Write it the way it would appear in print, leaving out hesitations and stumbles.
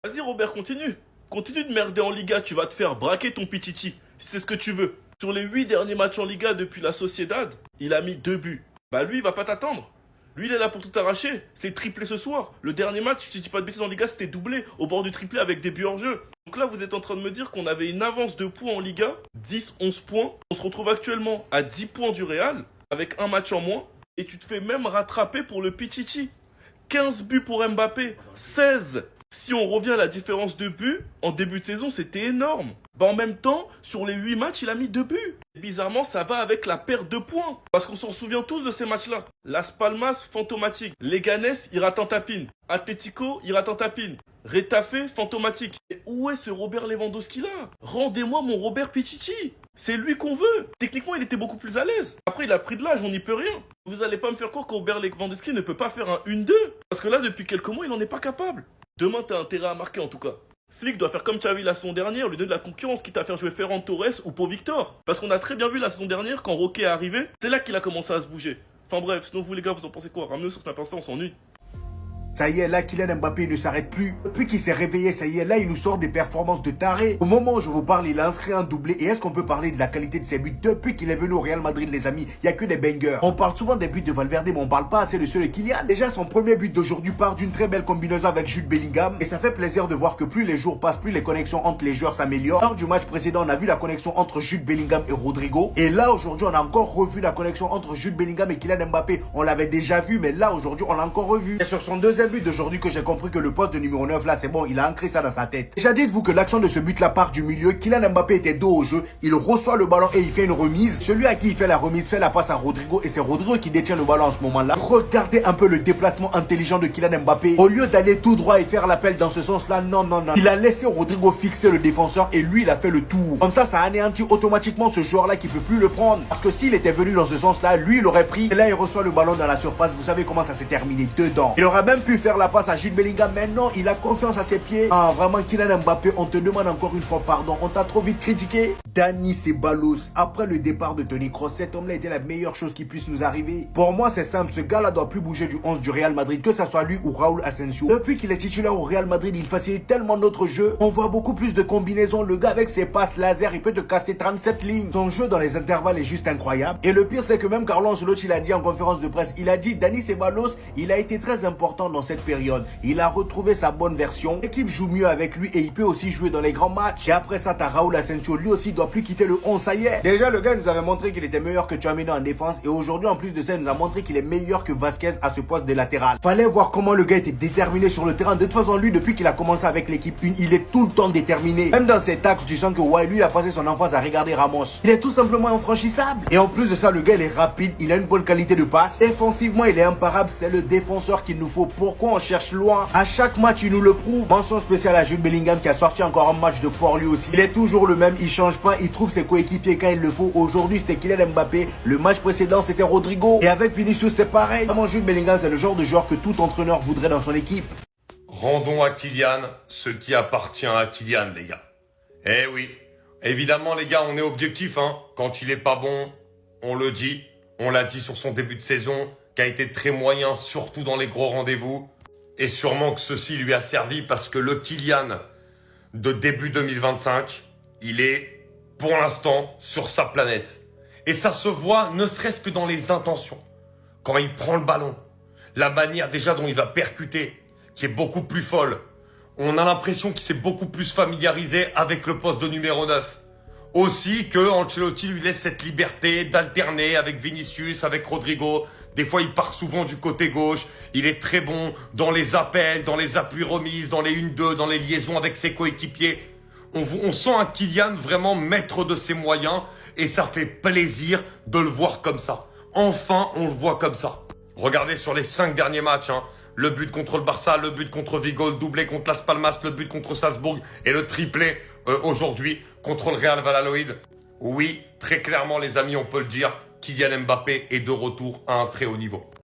Vas-y Robert, continue. Continue de merder en Liga, tu vas te faire braquer ton Pichichi, si c'est ce que tu veux. Sur les 8 derniers matchs en Liga depuis la Sociedad, il a mis 2 buts. Bah lui, il va pas t'attendre. Lui, il est là pour tout arracher. C'est triplé ce soir. Le dernier match, si je dis pas de bêtises en Liga, c'était doublé au bord du triplé avec des buts hors jeu. Donc là, vous êtes en train de me dire qu'on avait une avance de points en Liga, 10-11 points. On se retrouve actuellement à 10 points du Real, avec un match en moins. Et tu te fais même rattraper pour le Pichichi. 15 buts pour Mbappé, 16. Si on revient à la différence de buts, en début de saison, c'était énorme. Bah en même temps, sur les 8 matchs, il a mis 2 buts. Et bizarrement, ça va avec la perte de points. Parce qu'on s'en souvient tous de ces matchs-là. Las Palmas, fantomatique. Leganés, il rate en tapine. Atletico, il rate en tapine. Retafe, fantomatique. Et où est ce Robert Lewandowski là? Rendez-moi mon Robert Pichichi. C'est lui qu'on veut. Techniquement, il était beaucoup plus à l'aise. Après, il a pris de l'âge, on n'y peut rien. Vous allez pas me faire croire que Robert Lewandowski ne peut pas faire un 1-2. Parce que là, depuis quelques mois, il n'en est pas capable. Demain, t'as intérêt à marquer en tout cas. Flick doit faire comme tu as vu la saison dernière, lui donner de la concurrence, quitte à faire jouer Ferran Torres ou Pau Victor. Parce qu'on a très bien vu la saison dernière, quand Roquet est arrivé, c'est là qu'il a commencé à se bouger. Enfin bref, sinon vous les gars, vous en pensez quoi? Ramenez-nous sur Snap Insta, on s'ennuie. Ça y est, là, Kylian Mbappé ne s'arrête plus. Depuis qu'il s'est réveillé, ça y est, là, il nous sort des performances de taré. Au moment où je vous parle, il a inscrit un doublé. Et est-ce qu'on peut parler de la qualité de ses buts? Depuis qu'il est venu au Real Madrid, les amis, il n'y a que des bangers. On parle souvent des buts de Valverde, mais on parle pas assez de ceux de Kylian. Déjà, son premier but d'aujourd'hui part d'une très belle combinaison avec Jude Bellingham. Et ça fait plaisir de voir que plus les jours passent, plus les connexions entre les joueurs s'améliorent. Lors du match précédent, on a vu la connexion entre Jude Bellingham et Rodrigo. Et là, aujourd'hui, on a encore revu la connexion entre Jude Bellingham et Kylian Mbappé. On l'avait déjà vu, mais là, aujourd'hui, on l'a encore revu. Et sur son deuxième but d'aujourd'hui que j'ai compris que le poste de numéro 9 là c'est bon, il a ancré ça dans sa tête. Déjà dites-vous que l'action de ce but là part du milieu, Kylian Mbappé était dos au jeu, il reçoit le ballon et il fait une remise. Celui à qui il fait la remise fait la passe à Rodrigo et c'est Rodrigo qui détient le ballon en ce moment là. Regardez un peu le déplacement intelligent de Kylian Mbappé. Au lieu d'aller tout droit et faire l'appel dans ce sens là, non. Il a laissé Rodrigo fixer le défenseur et lui il a fait le tour. Comme ça anéantit automatiquement ce joueur là qui peut plus le prendre. Parce que s'il était venu dans ce sens là, lui il aurait pris et là il reçoit le ballon dans la surface. Vous savez comment ça s'est terminé dedans. Il aurait même pu faire la passe à Jude Bellingham, mais non, il a confiance à ses pieds. Ah, vraiment, Kylian Mbappé, on te demande encore une fois pardon. On t'a trop vite critiqué. Dani Ceballos, après le départ de Toni Kroos, cet homme-là était la meilleure chose qui puisse nous arriver. Pour moi, c'est simple, ce gars-là doit plus bouger du 11 du Real Madrid, que ça soit lui ou Raúl Asensio. Depuis qu'il est titulaire au Real Madrid, il facilite tellement notre jeu. On voit beaucoup plus de combinaisons. Le gars avec ses passes laser, il peut te casser 37 lignes. Son jeu dans les intervalles est juste incroyable. Et le pire, c'est que même Carlo Ancelotti l'a dit en conférence de presse, il a dit Dani Ceballos, il a été très important dans cette période. Il a retrouvé sa bonne version. L'équipe joue mieux avec lui et il peut aussi jouer dans les grands matchs. Et après ça, t'as Raúl Asensio, lui aussi doit plus quitter le 11, ça y est. Déjà, le gars nous avait montré qu'il était meilleur que Tchouaméni en défense et aujourd'hui, en plus de ça, il nous a montré qu'il est meilleur que Vasquez à ce poste de latéral. Fallait voir comment le gars était déterminé sur le terrain. De toute façon, lui, depuis qu'il a commencé avec l'équipe 1, il est tout le temps déterminé. Même dans ses tacles, tu sens que ouais, lui, il a passé son enfance à regarder Ramos. Il est tout simplement infranchissable. Et en plus de ça, le gars, il est rapide, il a une bonne qualité de passe. Défensivement, il est imparable, c'est le défenseur qu'il nous faut. Pourquoi on cherche loin? À chaque match, il nous le prouve. Mention spéciale à Jude Bellingham qui a sorti encore un match de port lui aussi. Il est toujours le même, il change pas, il trouve ses coéquipiers quand il le faut. Aujourd'hui, c'était Kylian Mbappé. Le match précédent, c'était Rodrigo. Et avec Vinicius, c'est pareil. Vraiment, Jude Bellingham, c'est le genre de joueur que tout entraîneur voudrait dans son équipe. Rendons à Kylian ce qui appartient à Kylian, les gars. Eh oui, évidemment, les gars, on est objectif, hein. Quand il est pas bon, on le dit. On l'a dit sur son début de saison, qui a été très moyen, surtout dans les gros rendez-vous. Et sûrement que ceci lui a servi parce que le Kylian de début 2025, il est, pour l'instant, sur sa planète. Et ça se voit ne serait-ce que dans les intentions. Quand il prend le ballon, la manière déjà dont il va percuter, qui est beaucoup plus folle. On a l'impression qu'il s'est beaucoup plus familiarisé avec le poste de numéro 9. Aussi que Ancelotti lui laisse cette liberté d'alterner avec Vinicius, avec Rodrigo. Des fois, il part souvent du côté gauche. Il est très bon dans les appels, dans les appuis remises, dans les 1-2, dans les liaisons avec ses coéquipiers. On sent un Kylian vraiment maître de ses moyens et ça fait plaisir de le voir comme ça. Enfin, on le voit comme ça. Regardez sur les 5 derniers matchs, hein, le but contre le Barça, le but contre Vigo, le doublé contre Las Palmas, le but contre Salzbourg et le triplé aujourd'hui contre le Real Valladolid. Oui, très clairement les amis, on peut le dire, Kylian Mbappé est de retour à un très haut niveau.